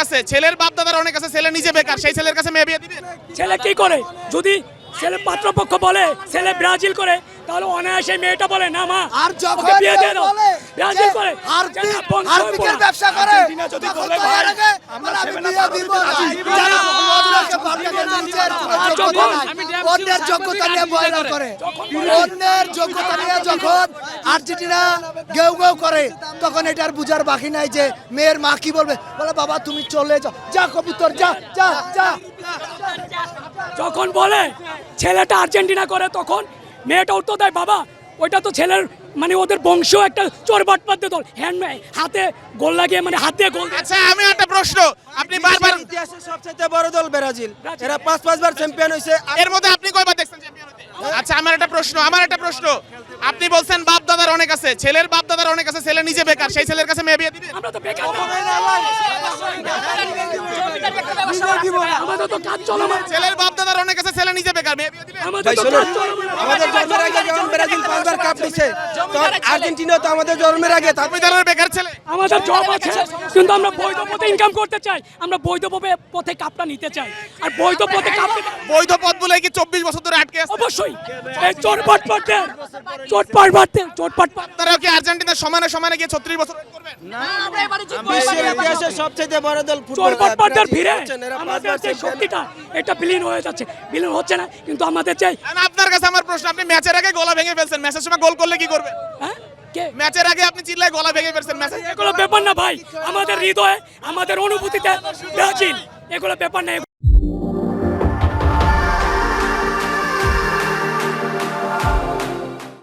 আছে, ছেলের বাপ দাদার অনেক আছে, ছেলে নিজে বেকার, সেই ছেলের কাছে মেয়ে বিয়ে দিবে? ছেলে কি করে? যদি ছেলে পাত্রপক্ষ বলে ছেলে ব্রাজিল করে, তাহলে অনায়াসে মেয়েটা বলে না মা আর যখন ওকে বিয়ে দিয়ে দাও, বলে ব্রাজিল যে করে আর্থিকের ব্যবসা করে, যদি তখন বলে তো ভাই এর আগে বলে আমি বিয়ে দিব না। যারা অন্যকে বাচ্চাকে নিজের কোনো যোগ্যতা নাই, অন্যের যোগ্যতা নিয়ে বয়রা করে, অন্যের যোগ্যতা নিয়ে যখন আর্জেন্টিনা গেউ গেউ করে, তখন এটার বুঝার বাকি নাই যে মেয়ের মা কি বলবে। বলে বাবা তুমি চলে যাও, যা কবুতর যা যা যা। যখন বলে ছেলেটা আর্জেন্টিনা করে, তখন মেয়েটা উত্তর দেয় বাবা ওইটা তো ছেলের মানে ওদের বংশ একটা চোরবাটপাত দল, হ্যান্ড হাতে গোল লাগিয়ে মানে হাত দিয়ে গোল। আচ্ছা আমি একটা প্রশ্ন, আপনি বারবার ইতিহাসের সবচেয়ে বড় দল ব্রাজিল, এরা 5 বার চ্যাম্পিয়ন হয়েছে। এর মধ্যে আপনি কয়বার দেখছেন চ্যাম্পিয়ন হতে? আচ্ছা আমার একটা প্রশ্ন, আপনি বলছেন বাপ দাদার অনেক আছে, ছেলের বাপ দাদার অনেক আছে, ছেলে নিজে বেকার, সেই ছেলের কাছে মেয়ে বিয়ে দিবে? আমরা তো বেকার না। আমাদের তো কাজ চলমান। ছেলের বাপ দাদার অনেক আছে, ছেলে নিজে বেকার, মেয়ে বিয়ে দিবে? আমাদের ভাই তো শুনুন, কাজ চলমান। আমাদের জন্মের আগে যখন ব্রাজিল 5 বার কাপ নিছে, তখন আর্জেন্টিনা তো আমাদের জন্মের আগে তার জমিদারের বেকার ছেলে। আমাদের জব আছে, কিন্তু আমরা বৈধ পথে ইনকাম করতে চাই, আমরা বৈধ পথে কাপটা নিতে চাই। আর বৈধ পথে কাপ বৈধ পথ বলে কি 24 বছর ধরে আটকে আছে? অবশ্যই এই চোটপাট তারাও কি আর্জেন্টিনার সমানে সমানে গিয়ে 36 বছর wait করবেন? বিশ্বের ইতিহাসের সবচেয়ে বড় দল ফুটবল। চোরপাটদের ভিড়ে এরা 5 আমাদের বার যে চ্যাম্পিয়ন। শক্তিটা এটা বিলীন হয়ে যাচ্ছে, বিলীন হচ্ছে না, কিন্তু আমাদের চাই। আর আপনার কাছে আমার প্রশ্ন, আপনি ম্যাচের আগে গলা ভেঙে ফেলছেন, ম্যাচের সময় গোল করলে কি করবেন? হ্যাঁ কে ম্যাচের আগে আপনি চিল্লায় গলা ভেঙে ফেলছেন, ম্যাচের এগুলো ব্যাপার না ভাই, আমাদের হৃদয়ে আমাদের অনুভূতিতে ব্রাজিল, এগুলো ব্যাপার না।